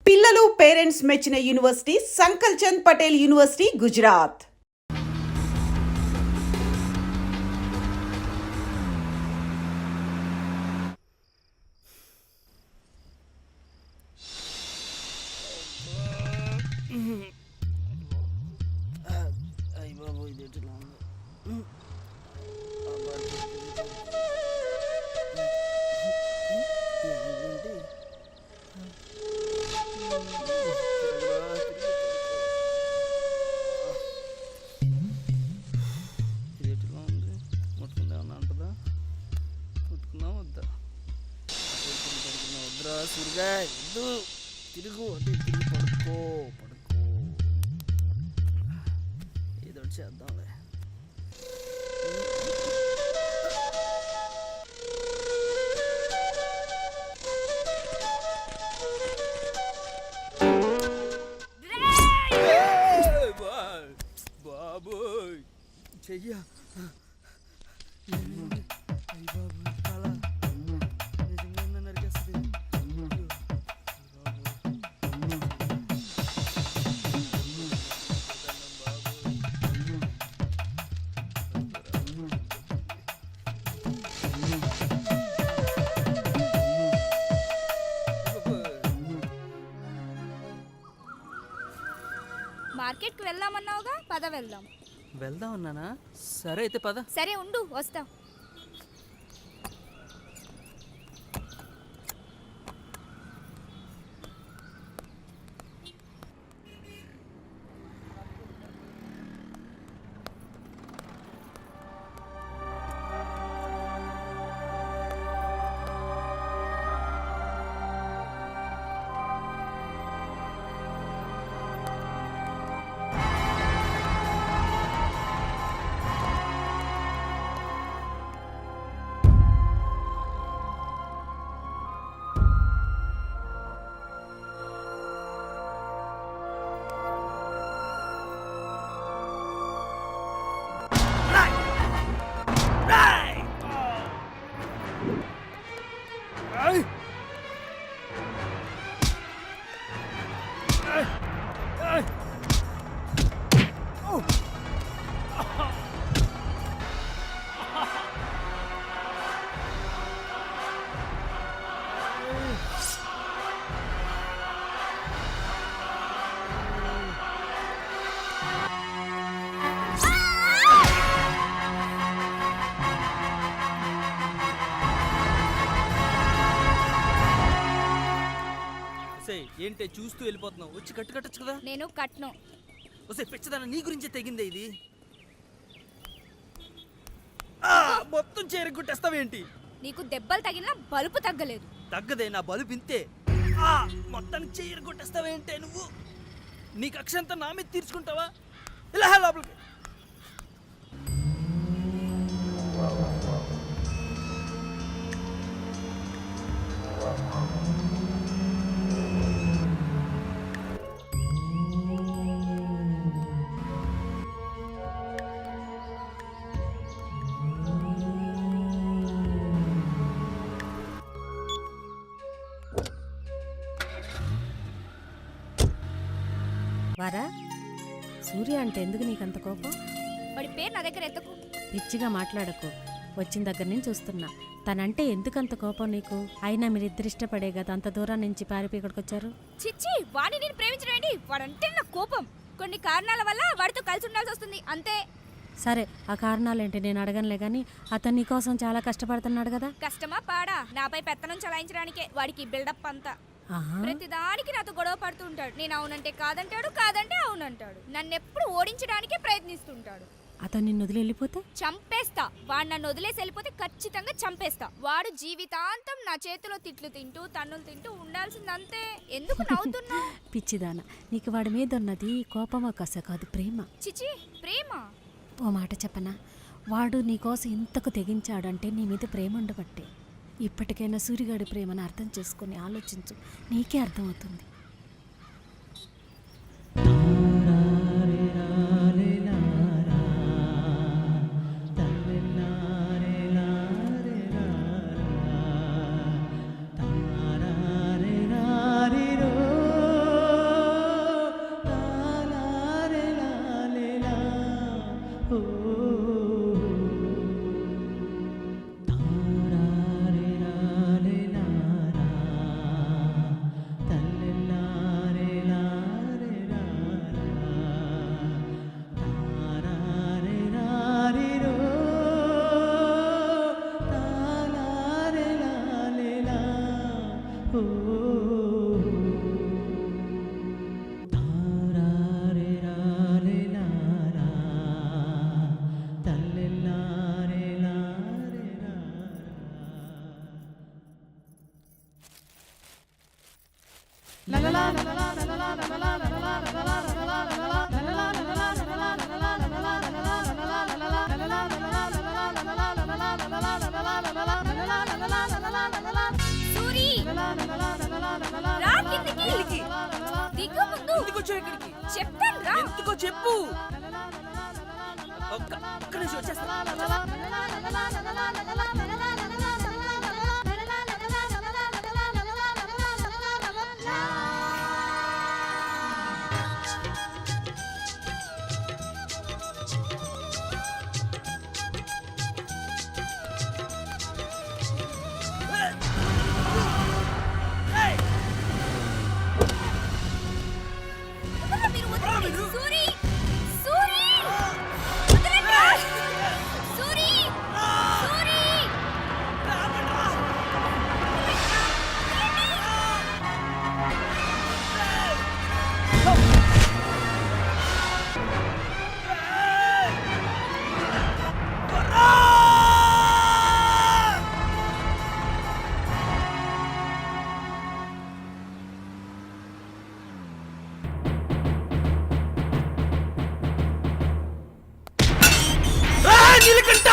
పిల్లలు పేరెంట్స్ మెచ్చిన university సంకల్ Chand Patel university, Gujarat. తిరుగు అంటే తిరిగి పడుకో ఏదో చేద్దాంలే. బాబోయ్ చెయ్యా మార్కెట్కి వెళ్దామన్నావుగా, పద వెళ్దాం. వెళ్దాం అన్నానా? సరే అయితే పద. సరే ఉండు, వస్తా. ఏంటే చూస్తూ వెళ్ళిపోతున్నావు? వచ్చి కట్టొచ్చు కదా. నేను కట్ను. వస్తే పిచ్చదాన, నీ గురించే తెగిందే ఇది. మొత్తం చేరగొట్టేస్తావేంటి? నీకు దెబ్బలు తగిలినా బలుపు తగ్గలేదు. తగ్గదే, నా బలుపు ఇంతే. మొత్తానికి చేరగొట్టేస్తావేంటే నువ్వు? నీ కక్షంతా నా మీద తీర్చుకుంటావా? ఇలా లోపలికి. వారా, సూర్య అంటే ఎందుకు నీకంత కోపం? వాడి పేరు నా దగ్గర ఎత్తకు. పిచ్చిగా మాట్లాడకు. వచ్చిన దగ్గర నుంచి చూస్తున్నా. తనంటే ఎందుకంత కోపం నీకు? అయినా మీరిద్దరు ఇష్టపడే కదా అంత దూరం నుంచి పారిపోయి ఇక్కడికి వచ్చారు. చిచ్చి, వాడిని నేను ప్రేమించడం ఏంటి? వాడంటే నా కోపం. కొన్ని కారణాల వల్ల వాడితో కలిసి ఉండాల్సి వస్తుంది, అంతే. సరే, ఆ కారణాలేంటి నేను అడగనులే గాని, అతను నీకోసం చాలా కష్టపడుతున్నాడు కదా. కష్టమా పాడా? నాపై పెత్తనం చలాయించడానికే వాడికి బిల్డప్ అంతా. ప్రతిదానికి నాతో గొడవ పడుతూ ఉంటాడు. నేను అవునంటే కాదంటాడు, కాదంటే అవునంటాడు. నన్ను ఎప్పుడు ఓడించడానికే ప్రయత్నిస్తుంటాడు. అతను నిన్ను వదిలి వెళ్ళిపోతే చంపేస్తా. వాడు నన్ను వదిలేసి వెళ్ళిపోతే ఖచ్చితంగా చంపేస్తా. వాడు జీవితాంతం నా చేతిలో తిట్లు తింటూ తన్నులు తింటూ ఉండాల్సిందంతే. ఎందుకు నవ్వుతున్నా? పిచ్చిదానా, నీకు వాడి మీద ఉన్నది కోపమా కస కాదు, ప్రేమ. చిచి, ప్రేమ? ఓ మాట చెప్పనా, వాడు నీకోసం ఇంతకు తెగించాడంటే నీ మీద ప్రేమ ఉండబట్టే. ఇప్పటికైనా సూర్యగాడి ప్రేమను అర్థం చేసుకుని ఆలోచించు, నీకే అర్థమవుతుంది. సూరి రా కిందికి. దిగు ముందు. ఎందుకు వచ్చావు ఇక్కడికి? చెప్తాను రా. ఎందుకో చెప్పు. ఒక్క నిమిషం వచ్చేస్తా. మీరు వదలండి. సూరి సూరి వదలండి. సూరి సూరి నీలకంఠ!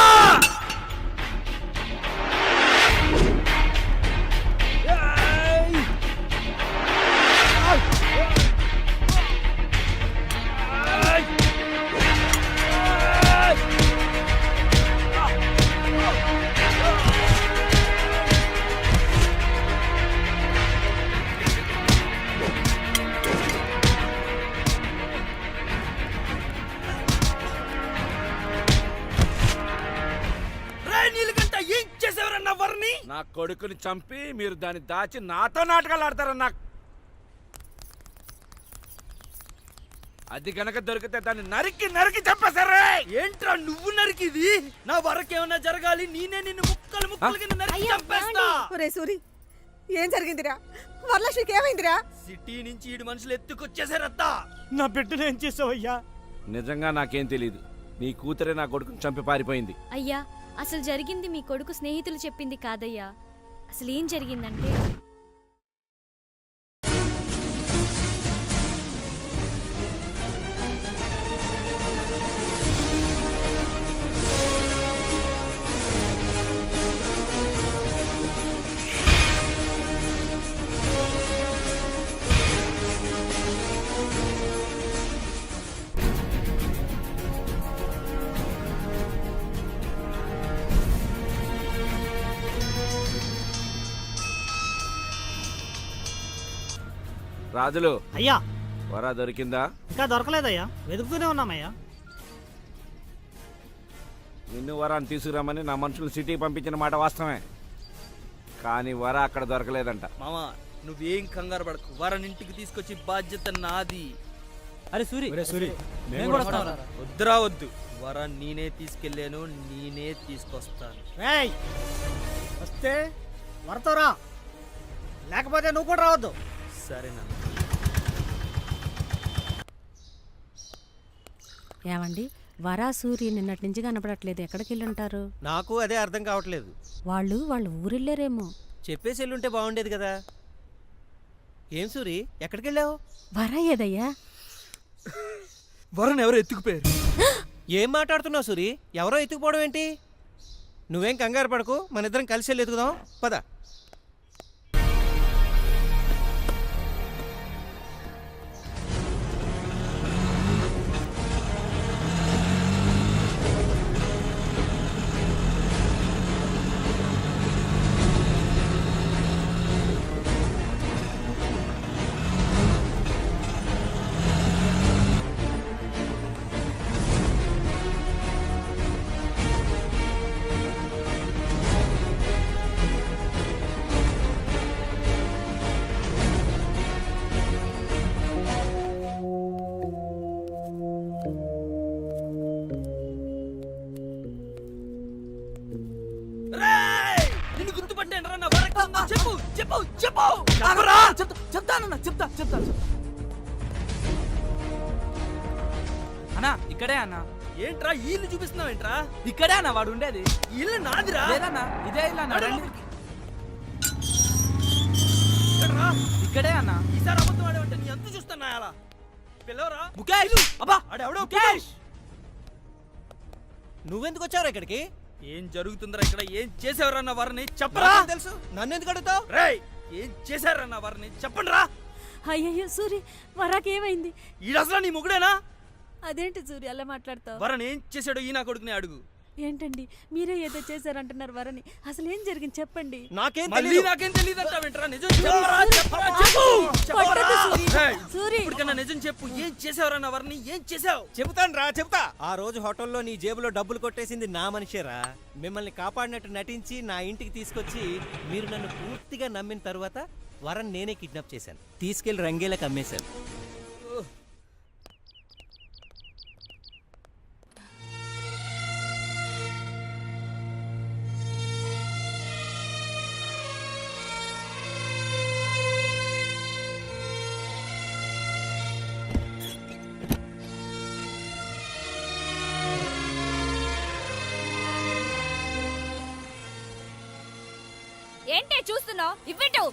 నీలకంఠ ఏం చేసేవారన్న వర్ని? నా కొడుకుని చంపి మీరు దాన్ని దాచి నాతో నాటకాలు ఆడతారన్నా. అది గనక దొరికితే దాన్ని నరికి నరికి చంపేశారే. ఏంట్రా నువ్వు నరికిది? నా వరకేమన్నా జరగాలి, నేనే నిన్ను ముక్కలు ముక్కలు కింద నరికి చంపేస్తా. ఒరే సూరి ఏం జరిగిందిరా? వరలక్ష్మికి ఏమైందిరా? సిటీ నుంచి ఈడు మనుషులు ఎత్తుకొచ్చేసారత్తా. నా బిడ్డను ఏం చేసావయ్యా? నిజంగా నాకేం తెలీదు. నీ కూతురే నా కొడుకుని చంపి పారిపోయింది. అయ్యా అసలు జరిగింది మీ కొడుకు స్నేహితులు చెప్పింది కాదయ్యా. అసలు ఏం జరిగిందంటే రాజులు, అయ్యా వరా దొరికిందా? ఇంకా దొరకలేదయ్యా, వెతుకుతూనే ఉన్నామయ్యా. నిన్ను వరాన్ని తీసుకురామని నా మనుషులు సిటీకి పంపించిన మాట వాస్తవమే, కానీ వర అక్కడ దొరకలేదంట. మామా నువ్వేం కంగారు పడకు, వరనింటికి తీసుకొచ్చి బాధ్యత నాది. అరే సూరి వద్దురా వద్దు, వర నేనే తీసుకెళ్ళాను, నేనే తీసుకొస్తాను. రేయ్ వస్తే వరతో రా, లేకపోతే నువ్వు కూడా రావద్దు. సరేనా? ఏమండి వరా సూరి నిన్నటి నుంచి కనపడట్లేదు. ఎక్కడికి వెళ్ళి ఉంటారు? నాకు అదే అర్థం కావట్లేదు. వాళ్ళ ఊరెళ్ళారేమో. చెప్పేసి వెళ్ళుంటే బాగుండేది కదా. ఏం సూరి ఎక్కడికి వెళ్ళావు? వరా ఏదయ్యా? వరను ఎవరు ఎత్తుకుపోయారు? ఏం మాట్లాడుతున్నావు సూరి? ఎవరో ఎత్తుకుపోవడం ఏంటి? నువ్వేం కంగారు పడకు, మన ఇద్దరం కలిసి వెళ్ళి ఎత్తుకుదాం పద. నిన్ను గుర్తుపట్టాను రా, నా వరకు చెప్పు చెప్పు చెప్పు. చెప్తానన్నా చెప్తా అన్నా. ఇక్కడే అన్నా. ఏంట్రా ఇల్లు చూపిస్తున్నావు ఏంట్రా? ఇక్కడే అన్న వాడు ఉండేది. ఇల్లు నాదిరా. లేదన్నా ఇదే ఇల్లు అన్న. రండి. ఎక్కడ్రా? ఇక్కడే అన్న. ఈసారి అబద్ధం ఆడేవాడిని నాయాలా పిల్లవరా ముఖేష్ అబ్బా ఆడెవడో ముఖేష్ నువ్వెందుకు వచ్చావురా ఇక్కడికి? ఏం జరుగుతుందిరా ఇక్కడ? ఏం చేసేవారన్న వారిని చెప్పరా? నాకేం తెలుసు, నన్ను ఎందుకు అడుగుతావు? రేయ్ ఏం చేశారన్న వారిని చెప్పండి రా. అయ్యయ్యో సూరి వరాకి ఏమైంది? ఈడసలా నీ మొగుడేనా? అదేంటి సూరి అలా మాట్లాడతావు? వరని ఏం చేశాడో ఈ నా కొడుకుని అడుగు. ఏంటండి మీరే ఏదో చేశారంటున్నారు వరని, అసలు ఏం జరిగింది చెప్పండి. నాకేం మళ్ళీ తెలియదు. నాకేం తెలియదంటావేంట్రా? నిజం చెప్పరా, చెప్పరా, చెప్పు. కొట్టొద్దు సూరి. రేయ్, సూరి ఇప్పటికన్నా నిజం చెప్పు. ఏం చేసేవారన్న వారిని ఏం చేసావు? చెప్తా. ఆ రోజు హోటల్లో నీ జేబులో డబ్బులు కొట్టేసింది నా మనిషేరా. మిమ్మల్ని కాపాడినట్టు నటించి నా ఇంటికి తీసుకొచ్చి మీరు నన్ను పూర్తిగా నమ్మిన తర్వాత వరన్ నేనే కిడ్నాప్ చేశాను. తీసుకెళ్లి రంగేలకు అమ్మేశాను. ఏంటే చూస్తున్నావు? ఇవ్విటు.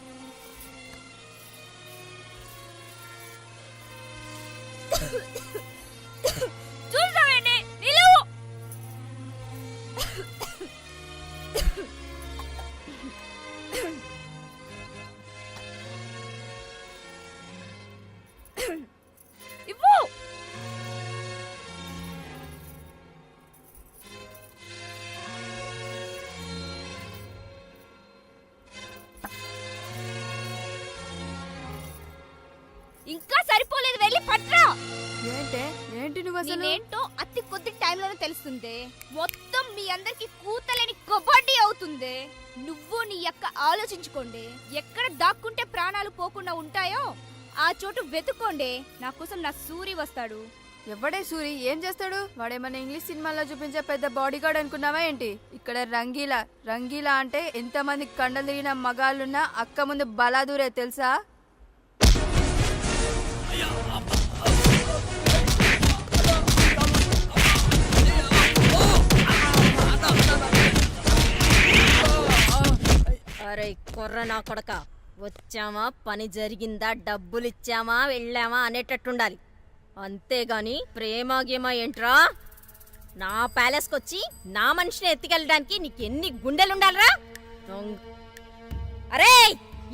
చూస్తావేంటి? నిలువు. ఇవ్వు. ఇంకా సరిపోలేదు, వెళ్ళి పట్రా. ఏంటి నువ్వు నేనేంటో అతి కొద్ది టైంలోనే తెలుస్తుంది. మొత్తం మీ అందరికి కూతలేని కబడ్డీ అవుతుంది. నువ్వు నీ యొక్క ఆలోచించుకోండి. ఎక్కడ దాక్కుంటే ప్రాణాలు పోకుండా ఉంటాయో ఆ చోటు వెతుక్కోండి. నా కోసం నా సూరి వస్తాడు. ఎవడే సూరి? ఏం చేస్తాడు? వాడేమన్నా ఇంగ్లీష్ సినిమాల్లో చూపించే పెద్ద బాడీ గార్డ్ అనుకున్నావా ఏంటి? ఇక్కడ రంగీలా అంటే ఎంతమంది కండలు తిరిగిన మగాళ్ళున్నా అక్క ముందు బలాదూరే తెలుసా? అరే కొర్ర నా కొడక, వచ్చామా పని జరిగిందా డబ్బులు ఇచ్చామా వెళ్ళామా అనేటట్టుండాలి. అంతేగాని ప్రేమ గేమ ఏంట్రా? నా ప్యాలెస్కి వచ్చి నా మనిషిని ఎత్తుకెళ్ళడానికి నీకెన్ని గుండెలుండాలిరా? అరే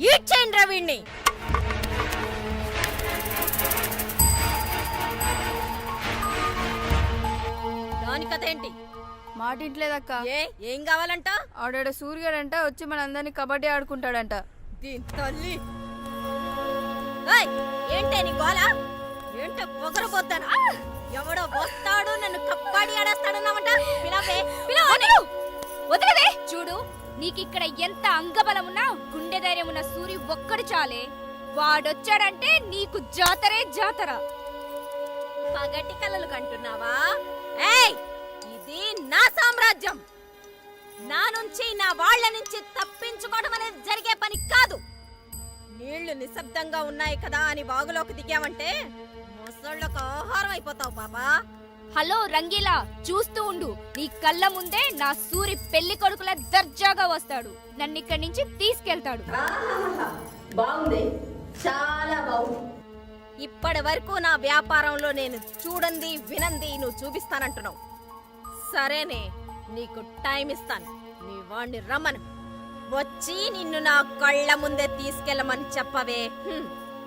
ఈడ్ చేయండి రా వీణ్ణి. దాని కథ ఏంటి? మాట ఇంట్లేదక్క. ఏం కావాలంట? ఆడాడ సూర్యుడంట వచ్చి మనందరినీ కబడ్డీ ఆడుకుంటాడంట. దీని తల్లి. ఏంటే నీ గోల? ఏంటో పొగరబోతాను. ఎవడో వస్తాడు నన్ను కప్పాడి ఆడేస్తాడన్నామంట. వదిలేవే. చూడు, నీకిక్కడ ఎంత అంగబలం ఉన్నా గుండె ధైర్యం ఉన్న సూరి ఒక్కడు చాలే. వాడొచ్చాడంటే నీకు జాతరే జాతర. పగటి కలలు కంటున్నావా? ఏయ్, ఇది నా సామ్రాజ్యం. నా నుంచి నా వాళ్ళ నుంచి తప్పించుకోవడం అనేది జరిగే పని కాదు. నీళ్లు నిశ్శబ్దంగా ఉన్నాయి కదా అని వాగులోకి దిగావంటే ముసళ్ళకు ఆహారం అయిపోతావు బాబా. హలో రంగీలా, చూస్తూ ఉండు. నీ కళ్ళ ముందే నా సూరి పెళ్లి కొడుకుల దర్జాగా వస్తాడు. నన్ను ఇక్కడి నుంచి తీసుకెళ్తాడు. బాగుంది, చాలా బాగుంది. ఇప్పటి వరకు నా వ్యాపారంలో నేను చూడండి వినంది నువ్వు చూపిస్తానంటున్నావు. సరేనే, నీకు టైం ఇస్తాను. నీ వాణ్ణి రమ్మను. వచ్చి నిన్ను నా కళ్ళ ముందే తీసుకెళ్ళమని చెప్పవే.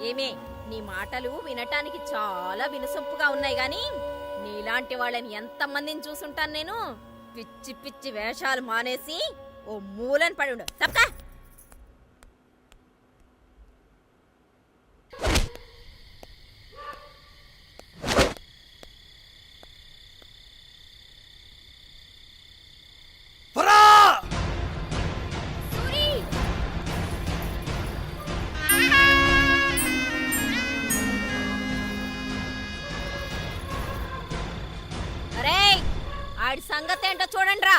ఏమే, నీ మాటలు వినటానికి చాలా వినసొంపుగా ఉన్నాయి గాని నీలాంటి వాళ్ళని ఎంతమందిని చూసుంటాను నేను. పిచ్చి పిచ్చి వేషాలు మానేసి ఓ మూలని పడి ఉండు. తప్పకా. ఆడి సంగతి ఏంటో చూడండి రా.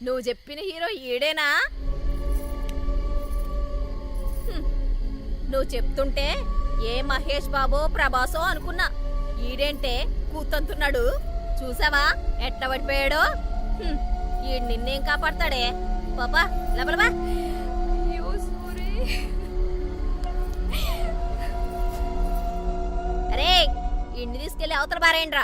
నువ్వు చెప్పిన హీరో ఈడేనా? నువ్వు చెప్తుంటే ఏ మహేష్ బాబో ప్రభాసో అనుకున్నా. ఈడేంటే కూతంతున్నాడు. చూసావా ఎట్లా పడిపోయాడో? ఈడు నిన్నేం కాపాడతాడే? పాపా లబలబా. అరే ఇంటి తీసుకెళ్లి అవతల బారేండ్రా.